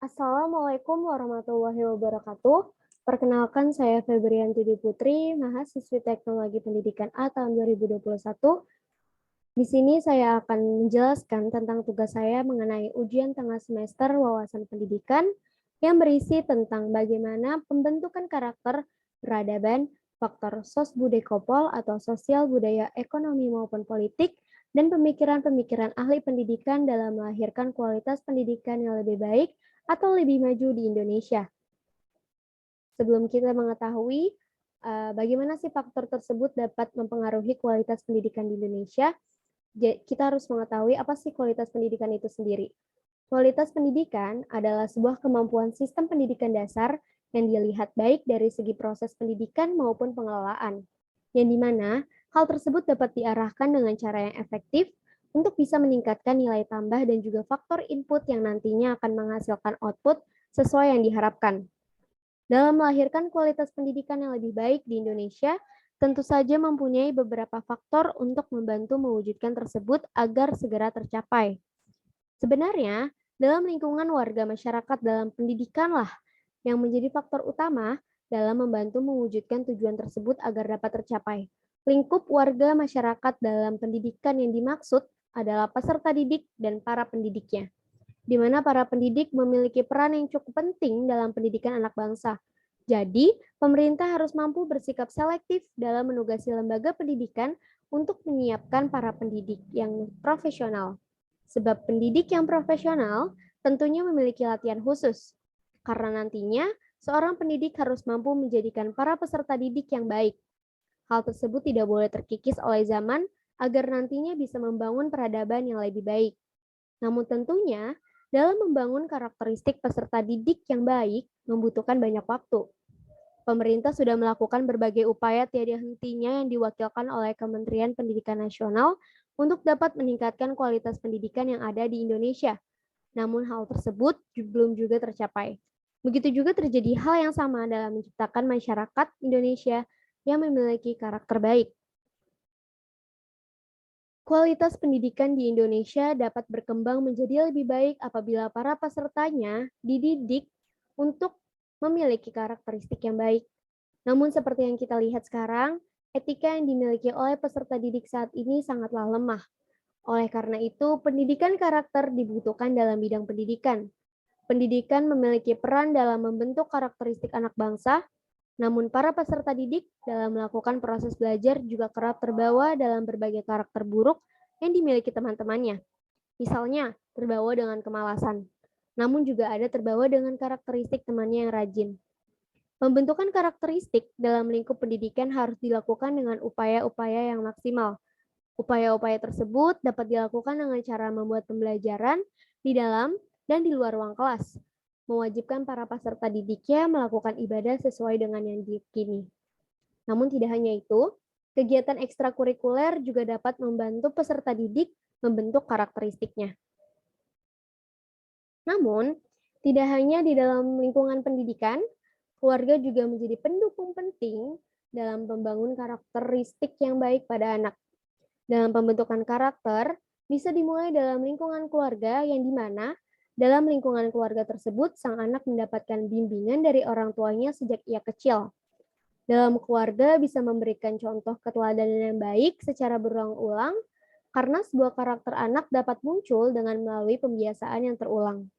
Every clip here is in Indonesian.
Assalamualaikum warahmatullahi wabarakatuh. Perkenalkan saya Febrianti Putri, mahasiswi Teknologi Pendidikan A tahun 2021. Di sini saya akan menjelaskan tentang tugas saya mengenai ujian tengah semester wawasan pendidikan yang berisi tentang bagaimana pembentukan karakter, peradaban, faktor sosbudekopol atau sosial budaya ekonomi maupun politik, dan pemikiran-pemikiran ahli pendidikan dalam melahirkan kualitas pendidikan yang lebih baik atau lebih maju di Indonesia. Sebelum kita mengetahui bagaimana sih faktor tersebut dapat mempengaruhi kualitas pendidikan di Indonesia, kita harus mengetahui apa sih kualitas pendidikan itu sendiri. Kualitas pendidikan adalah sebuah kemampuan sistem pendidikan dasar yang dilihat baik dari segi proses pendidikan maupun pengelolaan, yang dimana hal tersebut dapat diarahkan dengan cara yang efektif untuk bisa meningkatkan nilai tambah dan juga faktor input yang nantinya akan menghasilkan output sesuai yang diharapkan. Dalam melahirkan kualitas pendidikan yang lebih baik di Indonesia, tentu saja mempunyai beberapa faktor untuk membantu mewujudkan tersebut agar segera tercapai. Sebenarnya, dalam lingkungan warga masyarakat dalam pendidikanlah yang menjadi faktor utama dalam membantu mewujudkan tujuan tersebut agar dapat tercapai. Lingkup warga masyarakat dalam pendidikan yang dimaksud adalah peserta didik dan para pendidiknya, di mana para pendidik memiliki peran yang cukup penting dalam pendidikan anak bangsa. Jadi, pemerintah harus mampu bersikap selektif dalam menugasi lembaga pendidikan untuk menyiapkan para pendidik yang profesional. Sebab pendidik yang profesional tentunya memiliki latihan khusus, karena nantinya seorang pendidik harus mampu menjadikan para peserta didik yang baik. Hal tersebut tidak boleh terkikis oleh zaman agar nantinya bisa membangun peradaban yang lebih baik. Namun tentunya, dalam membangun karakteristik peserta didik yang baik membutuhkan banyak waktu. Pemerintah sudah melakukan berbagai upaya tiada hentinya yang diwakilkan oleh Kementerian Pendidikan Nasional untuk dapat meningkatkan kualitas pendidikan yang ada di Indonesia. Namun hal tersebut belum juga tercapai. Begitu juga terjadi hal yang sama dalam menciptakan masyarakat Indonesia yang memiliki karakter baik. Kualitas pendidikan di Indonesia dapat berkembang menjadi lebih baik apabila para pesertanya dididik untuk memiliki karakteristik yang baik. Namun seperti yang kita lihat sekarang, etika yang dimiliki oleh peserta didik saat ini sangatlah lemah. Oleh karena itu, pendidikan karakter dibutuhkan dalam bidang pendidikan. Pendidikan memiliki peran dalam membentuk karakteristik anak bangsa, namun para peserta didik dalam melakukan proses belajar juga kerap terbawa dalam berbagai karakter buruk yang dimiliki teman-temannya. Misalnya, terbawa dengan kemalasan. Namun juga ada terbawa dengan karakteristik temannya yang rajin. Pembentukan karakteristik dalam lingkup pendidikan harus dilakukan dengan upaya-upaya yang maksimal. Upaya-upaya tersebut dapat dilakukan dengan cara membuat pembelajaran di dalam dan di luar ruang kelas, mewajibkan para peserta didiknya melakukan ibadah sesuai dengan yang diyakini. Namun tidak hanya itu, kegiatan ekstrakurikuler juga dapat membantu peserta didik membentuk karakteristiknya. Namun, tidak hanya di dalam lingkungan pendidikan, keluarga juga menjadi pendukung penting dalam membangun karakteristik yang baik pada anak. Dalam pembentukan karakter, bisa dimulai dalam lingkungan keluarga yang dimana dalam lingkungan keluarga tersebut sang anak mendapatkan bimbingan dari orang tuanya sejak ia kecil. Dalam keluarga bisa memberikan contoh keteladanan yang baik secara berulang-ulang karena sebuah karakter anak dapat muncul dengan melalui pembiasaan yang terulang.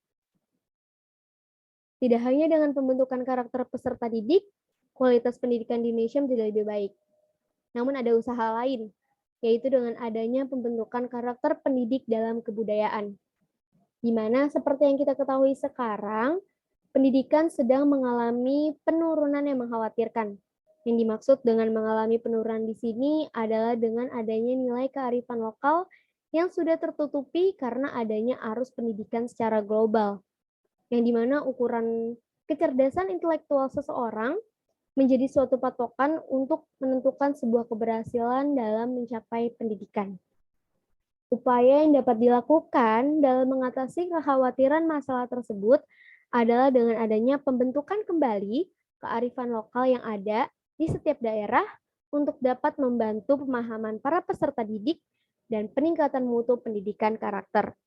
Tidak hanya dengan pembentukan karakter peserta didik, kualitas pendidikan di Indonesia menjadi lebih baik. Namun ada usaha lain, yaitu dengan adanya pembentukan karakter pendidik dalam kebudayaan. Di mana seperti yang kita ketahui sekarang, pendidikan sedang mengalami penurunan yang mengkhawatirkan. Yang dimaksud dengan mengalami penurunan di sini adalah dengan adanya nilai kearifan lokal yang sudah tertutupi karena adanya arus pendidikan secara global, yang dimana ukuran kecerdasan intelektual seseorang menjadi suatu patokan untuk menentukan sebuah keberhasilan dalam mencapai pendidikan. Upaya yang dapat dilakukan dalam mengatasi kekhawatiran masalah tersebut adalah dengan adanya pembentukan kembali kearifan lokal yang ada di setiap daerah untuk dapat membantu pemahaman para peserta didik dan peningkatan mutu pendidikan karakter.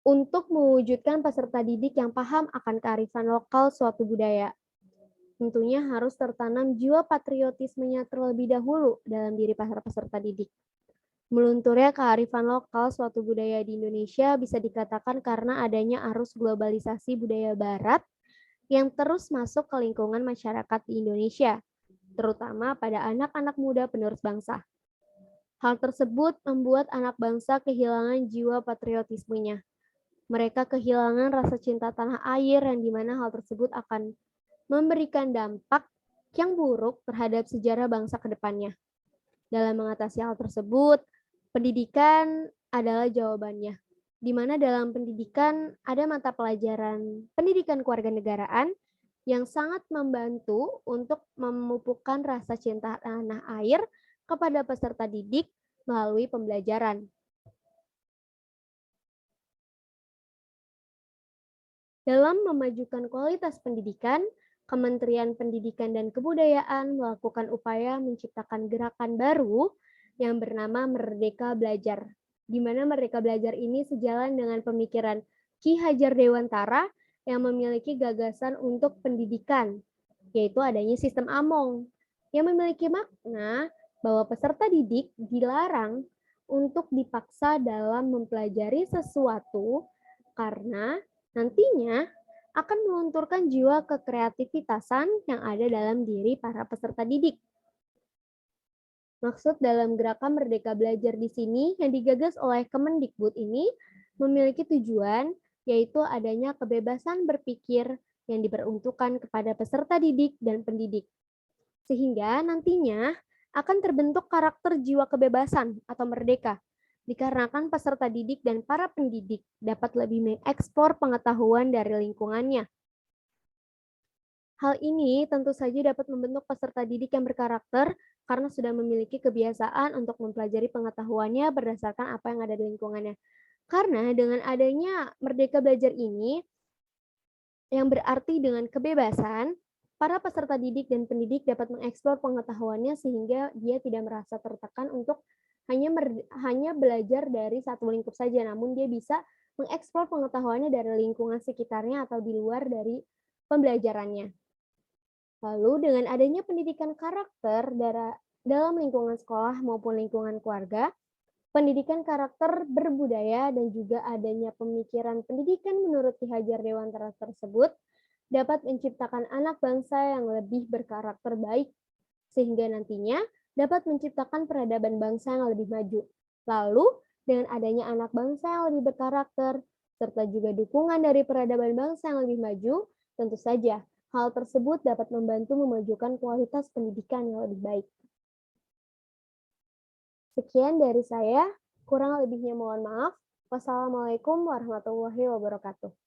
untuk mewujudkan peserta didik yang paham akan kearifan lokal suatu budaya. Tentunya harus tertanam jiwa patriotismenya terlebih dahulu dalam diri para peserta didik. Melunturnya kearifan lokal suatu budaya di Indonesia bisa dikatakan karena adanya arus globalisasi budaya barat yang terus masuk ke lingkungan masyarakat di Indonesia, terutama pada anak-anak muda penerus bangsa. Hal tersebut membuat anak bangsa kehilangan jiwa patriotismenya. Mereka kehilangan rasa cinta tanah air yang dimana hal tersebut akan memberikan dampak yang buruk terhadap sejarah bangsa ke depannya. Dalam mengatasi hal tersebut, pendidikan adalah jawabannya. Di mana dalam pendidikan ada mata pelajaran pendidikan kewarganegaraan yang sangat membantu untuk memupukkan rasa cinta tanah air kepada peserta didik melalui pembelajaran. Dalam memajukan kualitas pendidikan, Kementerian Pendidikan dan Kebudayaan melakukan upaya menciptakan gerakan baru yang bernama Merdeka Belajar, di mana Merdeka Belajar ini sejalan dengan pemikiran Ki Hajar Dewantara yang memiliki gagasan untuk pendidikan, yaitu adanya sistem AMONG, yang memiliki makna bahwa peserta didik dilarang untuk dipaksa dalam mempelajari sesuatu karena nantinya akan melunturkan jiwa kekreativitasan yang ada dalam diri para peserta didik. Maksud dalam gerakan Merdeka Belajar di sini yang digagas oleh Kemendikbud ini memiliki tujuan yaitu adanya kebebasan berpikir yang diperuntukkan kepada peserta didik dan pendidik. Sehingga nantinya akan terbentuk karakter jiwa kebebasan atau merdeka, dikarenakan peserta didik dan para pendidik dapat lebih mengeksplor pengetahuan dari lingkungannya. Hal ini tentu saja dapat membentuk peserta didik yang berkarakter karena sudah memiliki kebiasaan untuk mempelajari pengetahuannya berdasarkan apa yang ada di lingkungannya. Karena dengan adanya Merdeka Belajar ini, yang berarti dengan kebebasan, para peserta didik dan pendidik dapat mengeksplor pengetahuannya sehingga dia tidak merasa tertekan untuk hanya belajar dari satu lingkup saja, namun dia bisa mengeksplor pengetahuannya dari lingkungan sekitarnya atau di luar dari pembelajarannya. Lalu dengan adanya pendidikan karakter dalam lingkungan sekolah maupun lingkungan keluarga, pendidikan karakter berbudaya dan juga adanya pemikiran pendidikan menurut Ki Hajar Dewantara tersebut dapat menciptakan anak bangsa yang lebih berkarakter baik, sehingga nantinya dapat menciptakan peradaban bangsa yang lebih maju. Lalu, dengan adanya anak bangsa yang lebih berkarakter, serta juga dukungan dari peradaban bangsa yang lebih maju, tentu saja hal tersebut dapat membantu memajukan kualitas pendidikan yang lebih baik. Sekian dari saya, kurang lebihnya mohon maaf. Wassalamualaikum warahmatullahi wabarakatuh.